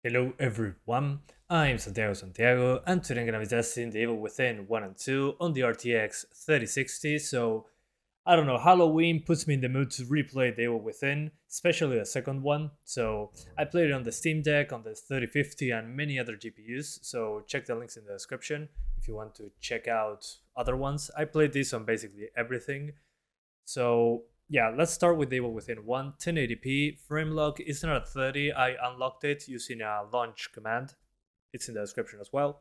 Hello everyone, I'm Santiago, and today I'm gonna be testing the Evil Within 1 and 2 on the RTX 3060. So, I don't know, Halloween puts me in the mood to replay the Evil Within, especially the second one. So, I played it on the Steam Deck, on the 3050 and many other GPUs, so check the links in the description if you want to check out other ones. I played this on basically everything. So, yeah, let's start with the Evil Within 1. 1080p, frame lock is not at 30. I unlocked it using a launch command. It's in the description as well.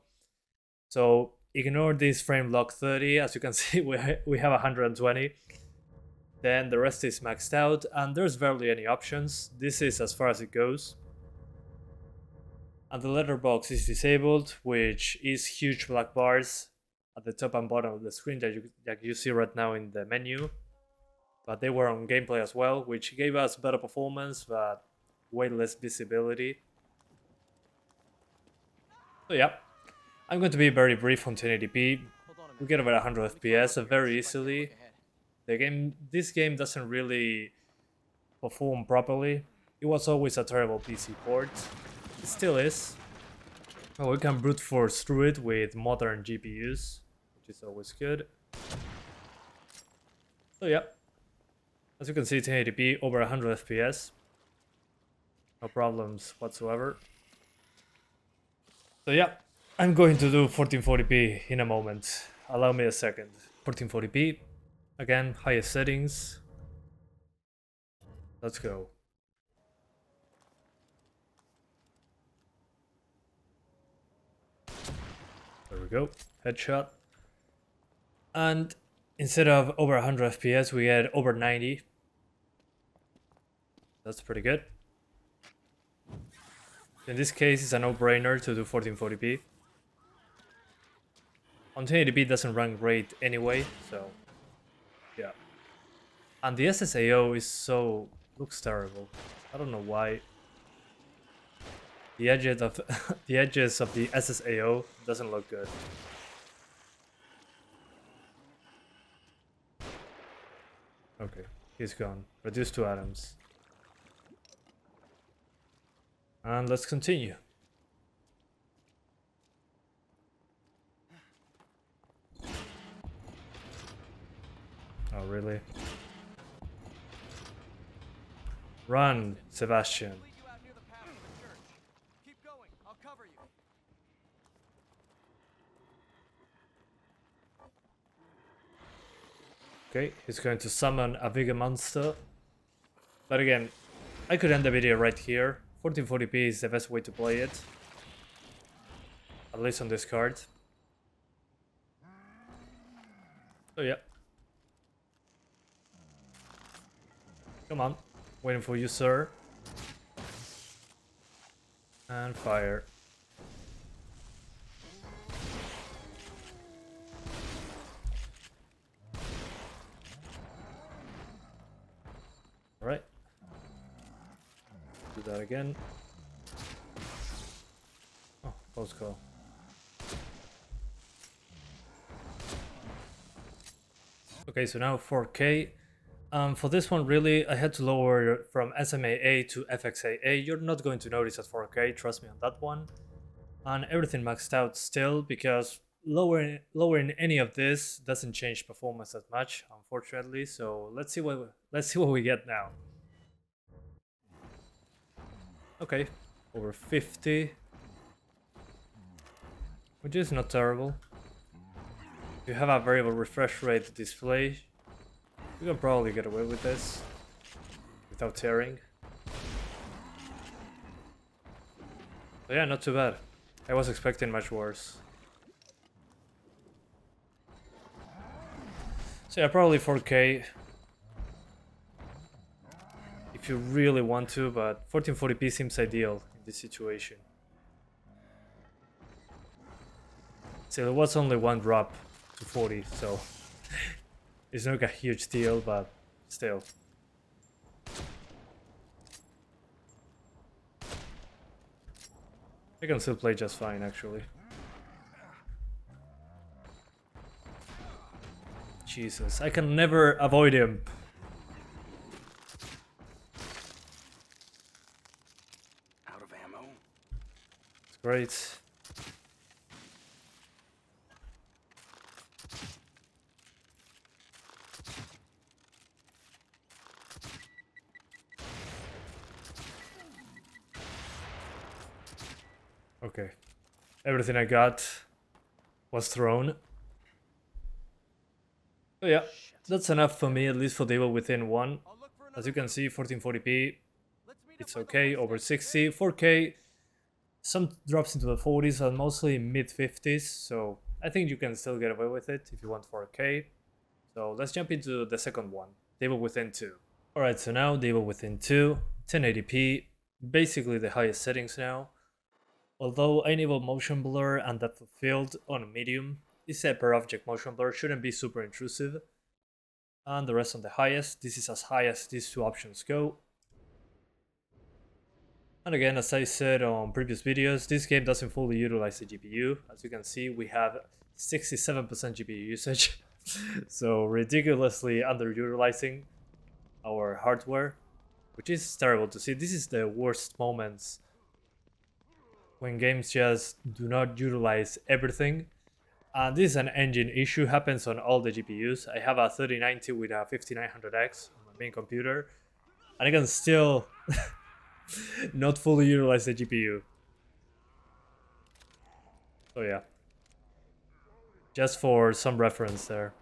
So ignore this frame lock 30. As you can see, we have 120. Then the rest is maxed out, and there's barely any options. This is as far as it goes. And the letterbox is disabled, which is huge black bars at the top and bottom of the screen that you see right now in the menu. But they were on gameplay as well, which gave us better performance, but way less visibility. So yeah, I'm going to be very brief on 1080p. We get over 100 FPS very easily. This game doesn't really perform properly. It was always a terrible PC port. It still is. But we can brute force through it with modern GPUs, which is always good. So yeah. As you can see, 1080p, over 100 FPS. No problems whatsoever. So yeah, I'm going to do 1440p in a moment. Allow me a second. 1440p. Again, highest settings. Let's go. There we go. Headshot. And instead of over 100 FPS, we had over 90. That's pretty good. In this case, it's a no-brainer to do 1440p. On 1080p it doesn't run great anyway, so yeah. And the SSAO looks terrible. I don't know why. The edges of the SSAO doesn't look good. Okay, he's gone. Reduced to atoms. And let's continue. Oh, really? Run, Sebastian. Okay, he's going to summon a bigger monster. But again, I could end the video right here. 1440p is the best way to play it. At least on this card. So yeah. Come on. Waiting for you, sir. And fire. Alright. Do that again. Oh, close call. Okay, so now 4K. For this one, really, I had to lower from SMA-A to FXAA. You're not going to notice at 4K, trust me on that one. And everything maxed out still, because lowering any of this doesn't change performance that much, unfortunately. So let's see what we get now. Okay, over 50, which is not terrible. If you have a variable refresh rate display, you can probably get away with this without tearing. But yeah, not too bad. I was expecting much worse. So yeah, probably 4K. If you really want to, but 1440p seems ideal in this situation. So there was only one drop to 40, so it's not a huge deal, but still. I can still play just fine, actually. Jesus, I can never avoid him. Great. Okay. Everything I got was thrown. So yeah, that's enough for me, at least for the Evil Within 1. As you can see, 1440p, it's okay, over 60. 4K, some drops into the 40s and mostly mid-50s, so I think you can still get away with it if you want 4K. So let's jump into the second one, the Evil Within 2. Alright, so now the Evil Within 2, 1080p, basically the highest settings now. Although I enable motion blur and depth of field on medium, this per object motion blur shouldn't be super intrusive. And the rest on the highest, this is as high as these two options go. And again, as I said on previous videos, this game doesn't fully utilize the GPU. As you can see, we have 67% GPU usage. So ridiculously underutilizing our hardware, which is terrible to see. This is the worst moments when games just do not utilize everything. This is an engine issue, happens on all the GPUs. I have a 3090 with a 5900X on my main computer, and I can still not fully utilize the GPU. So yeah, just for some reference there.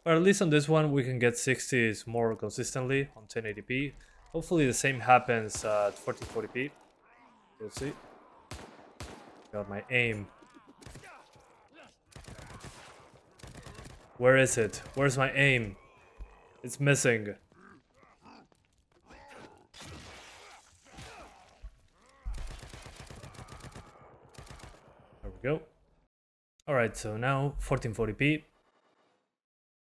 But at least on this one we can get 60s more consistently on 1080p. Hopefully the same happens at 1440p. We'll see. Got my aim. Where is it? Where's my aim? It's missing. There we go. Alright, so now 1440p.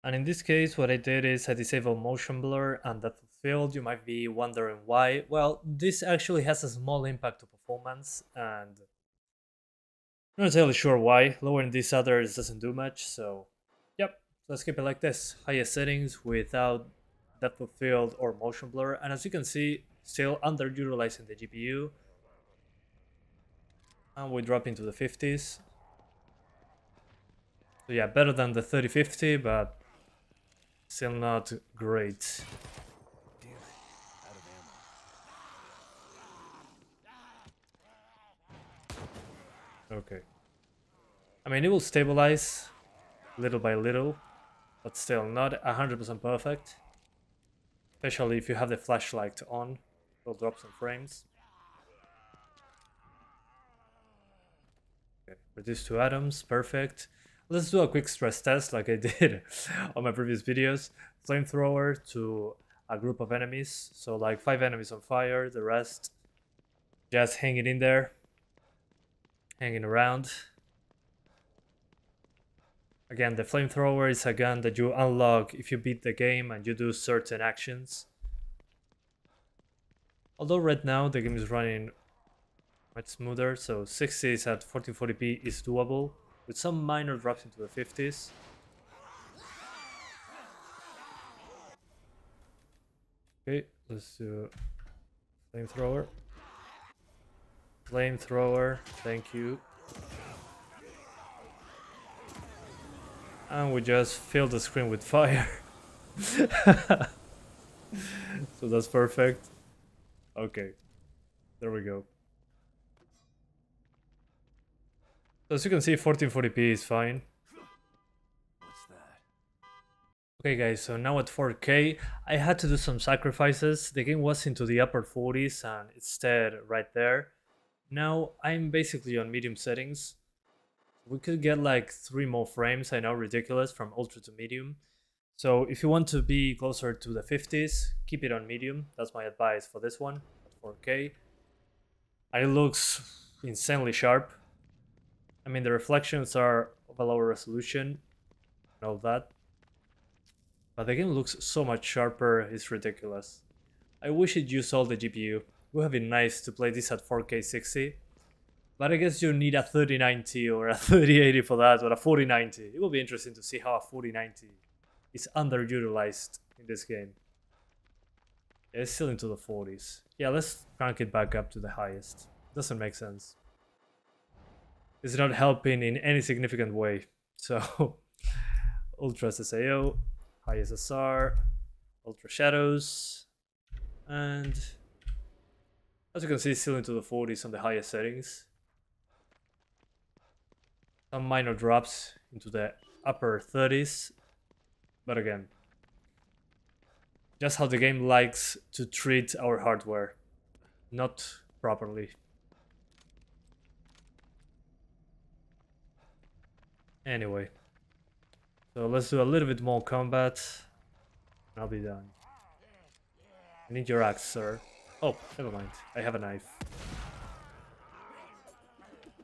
And in this case, what I did is I disabled motion blur and depth of field. You might be wondering why. Well, this actually has a small impact to performance, and I'm not entirely sure why. Lowering these others doesn't do much, so yep. Let's keep it like this. Highest settings without depth of field or motion blur, and as you can see, still underutilizing the GPU. And we drop into the 50s. So yeah, better than the 3050, but still not great. Okay. I mean, it will stabilize little by little, but still not 100% perfect. Especially if you have the flashlight on, it'll drop some frames. Okay, reduce to atoms, perfect. Let's do a quick stress test like I did on my previous videos. Flamethrower to a group of enemies, so like 5 enemies on fire, the rest just hanging in there, hanging around. Again, the flamethrower is a gun that you unlock if you beat the game and you do certain actions. Although right now the game is running much smoother, so 60s at 1440p is doable, with some minor drops into the 50s. Okay, let's do flamethrower. Flamethrower, thank you. And we just fill the screen with fire. So that's perfect. Okay, there we go. So as you can see, 1440p is fine. What's that? Okay guys, so now at 4K, I had to do some sacrifices. The game was into the upper 40s and it stayed right there. Now I'm basically on medium settings. We could get like 3 more frames, I know, ridiculous, from ultra to medium. So if you want to be closer to the 50s, keep it on medium. That's my advice for this one at 4K. And it looks insanely sharp. I mean, the reflections are of a lower resolution and all that. But the game looks so much sharper, it's ridiculous. I wish it used all the GPU. It would have been nice to play this at 4K 60. But I guess you need a 3090 or a 3080 for that, or a 4090. It will be interesting to see how a 4090 is underutilized in this game. Yeah, it's still into the 40s. Yeah, let's crank it back up to the highest. Doesn't make sense. is not helping in any significant way. So Ultra SSAO, high SSR, Ultra Shadows, and as you can see, still into the 40s on the highest settings. Some minor drops into the upper 30s, but again, just how the game likes to treat our hardware, not properly. Anyway, so let's do a little bit more combat, and I'll be done. I need your axe, sir. Oh, never mind. I have a knife.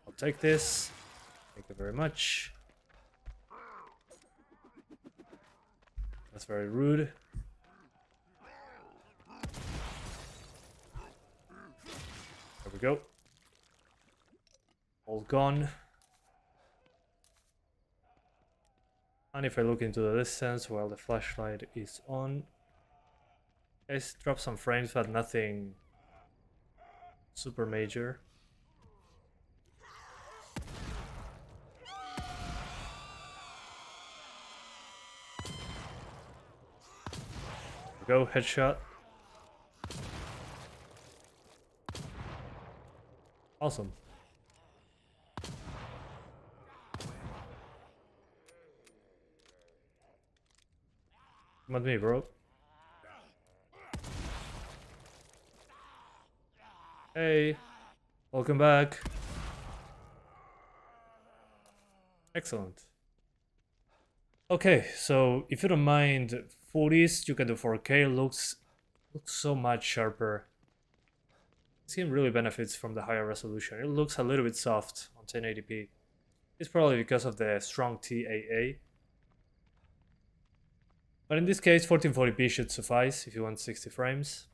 I'll take this. Thank you very much. That's very rude. There we go. All gone. And if I look into the distance while the flashlight is on, guys, drop some frames, but nothing super major. There we go, headshot. Awesome. Come at me, bro. Hey, welcome back. Excellent. Okay, so if you don't mind 40s, you can do 4K. Looks so much sharper. This game really benefits from the higher resolution. It looks a little bit soft on 1080p. It's probably because of the strong TAA. But in this case, 1440p should suffice if you want 60 frames,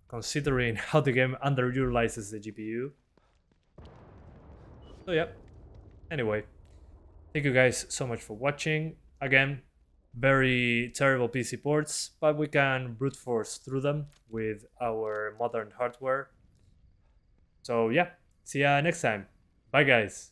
considering how the game underutilizes the GPU. So yeah, anyway, thank you guys so much for watching. Again, very terrible PC ports, but we can brute force through them with our modern hardware. So yeah, see ya next time. Bye guys.